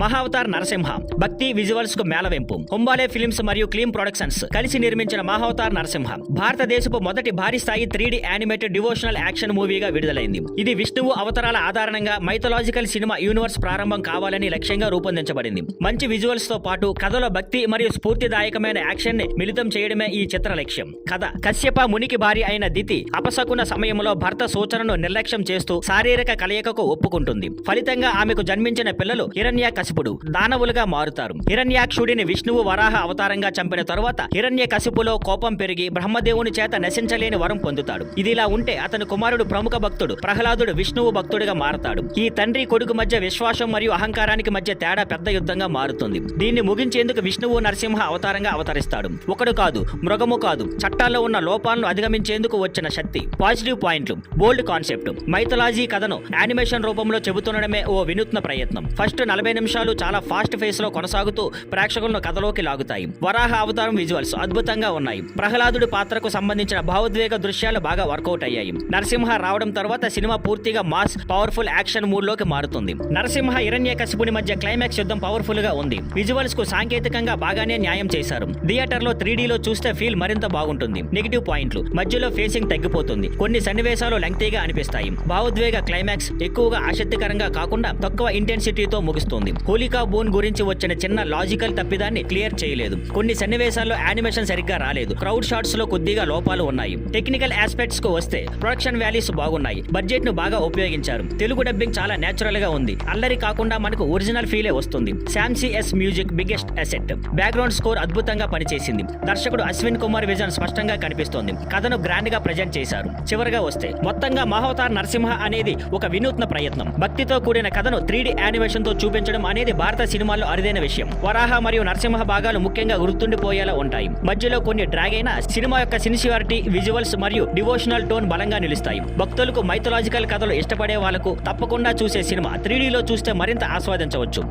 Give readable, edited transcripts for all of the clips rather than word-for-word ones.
మహావతార్ నరసింహ భక్తి విజువల్స్ కు మేళవింపు. హుంబాలే ఫిల్మ్స్ మరియు క్లీమ్ ప్రొడక్షన్స్ కలిసి నిర్మించిన మహావతార్ నరసింహ భారతదేశపు మొదటి భారీ స్థాయి 3D యానిమేటెడ్ డివోషనల్ యాక్షన్ మూవీగా విడుదలైంది. ఇది విష్ణువు అవతారాల ఆధారంగా మైథలాజికల్ సినిమా యూనివర్స్ ప్రారంభం కావాలని లక్ష్యంగా రూపొందించబడింది. మంచి విజువల్స్ తో పాటు కథలో భక్తి మరియు స్ఫూర్తిదాయకమైన యాక్షన్ ని మిళితం చేయడమే ఈ చిత్ర లక్ష్యం. కథ: కశ్యప మునికి భార్య అయిన దితి అపశకున సమయంలో భర్త సూచనను నిర్లక్ష్యం చేస్తూ శారీరక కలయికకు ఒప్పుకుంటుంది. ఫలితంగా ఆమెకు జన్మించిన పిల్లలు హిరణ్యకశిపుడు దానవులుగా మారుతారు. హిరణ్యాక్షుడిని విష్ణువు వరాహ అవతారంగా చంపిన తరువాత హిరణ్యకశిపులో కోపం పెరిగి బ్రహ్మదేవుని చేత నశించలేని వరం పొందుతాడు. ఇదిలా ఉంటే అతని కుమారుడు ప్రముఖ భక్తుడు ప్రహ్లాదుడు విష్ణువు భక్తుడిగా మారతాడు. ఈ తండ్రి కొడుకు మధ్య విశ్వాసం మరియు అహంకారానికి మధ్య తేడా పెద్ద యుద్ధంగా మారుతుంది. దీన్ని ముగించేందుకు విష్ణువు నరసింహ అవతారంగా అవతరిస్తాడు. ఒకడు కాదు, మృగము కాదు, చట్టాల్లో ఉన్న లోపాలను అధిగమించేందుకు వచ్చిన శక్తి. పాజిటివ్ పాయింట్లు: బోల్డ్ కాన్సెప్ట్. మైథలాజీ కథను యానిమేషన్ రూపంలో చెబుతుండడమే ఓ వినూత్న ప్రయత్నం. ఫస్ట్ 40 నిమిషాలు చాలా ఫాస్ట్ ఫేస్ లో కొనసాగుతూ ప్రేక్షకులను కథలోకి లాగుతాయి. వరాహ అవతారం విజువల్స్ అద్భుతంగా ఉన్నాయి. ప్రహ్లాదుడి పాత్రకు సంబంధించిన భావోద్వేగ దృశ్యాలు బాగా వర్కౌట్ అయ్యాయి. నరసింహ రావడం తర్వాత సినిమా పూర్తిగా మాస్ పవర్ఫుల్ యాక్షన్ మూడ్ లోకి మారుతుంది. నరసింహ హిరణ్యకశిపుని మధ్య క్లైమాక్స్ యుద్ధం పవర్ఫుల్ గా ఉంది. విజువల్స్ కు సాంకేతికంగా బాగానే న్యాయం చేశారు. థియేటర్ లో 3D లో చూస్తే ఫీల్ మరింత బాగుంటుంది. నెగిటివ్ పాయింట్లు: మధ్యలో ఫేసింగ్ తగ్గిపోతుంది, కొన్ని సన్నివేశాలు లెంగ్తీగా అనిపిస్తాయి. భావోద్వేగ క్లైమాక్స్ ఎక్కువగా ఆసక్తికరంగా కాకుండా తక్కువ ఇంటెన్సిటీతో ముగుస్తుంది. హోలికా బోన్ గురించి వచ్చిన చిన్న లాజికల్ తప్పిదాన్ని క్లియర్ చేయలేదు. కొన్ని సన్నివేశాల్లో యానిమేషన్ సరిగ్గా రాలేదు. క్రౌడ్ షాట్స్ లో కొద్దిగా లోపాలు ఉన్నాయి. టెక్నికల్ ఆస్పెక్ట్స్ కు వస్తే ప్రొడక్షన్ వాల్యూస్ బాగున్నాయి. బడ్జెట్ ను బాగా ఉపయోగించారు. తెలుగు డబ్బింగ్ చాలా నేచురల్ గా ఉంది. అల్లరి కాకుండా మనకు ఒరిజినల్ ఫీలే వస్తుంది. శామ్సీ yes music biggest asset. Background score అద్భుతంగా పనిచేసింది. దర్శకుడు అశ్విన్ కుమార్ విజన్ స్పష్టంగా కనిపిస్తోంది. కథను గ్రాండ్ గా ప్రజెంట్ చేశారు. చివరగా వస్తే మొత్తంగా మహావతార్ నరసింహ అనేది ఒక వినూత్న ప్రయత్నం. భక్తితో కూడిన కథను 3D యానిమేషన్ తో చూపించడం అనేది భారత సినిమాల్లో అరుదైన విషయం. వరాహ మరియు నరసింహ భాగాలు ముఖ్యంగా గుర్తుండిపోయేలా ఉంటాయి. మధ్యలో కొన్ని డ్రాగ్ అయినా సినిమా యొక్క సిన్సియారిటీ, విజువల్స్ మరియు డివోషనల్ టోన్ బలంగా నిలుస్తాయి. భక్తులకు మైథలాజికల్ కథలు ఇష్టపడే వాళ్లకు తప్పకుండా చూసే సినిమా. 3D లో చూస్తే మరింత ఆస్వాదించవచ్చు.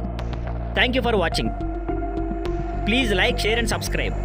Thank you for watching. Please like, share and subscribe.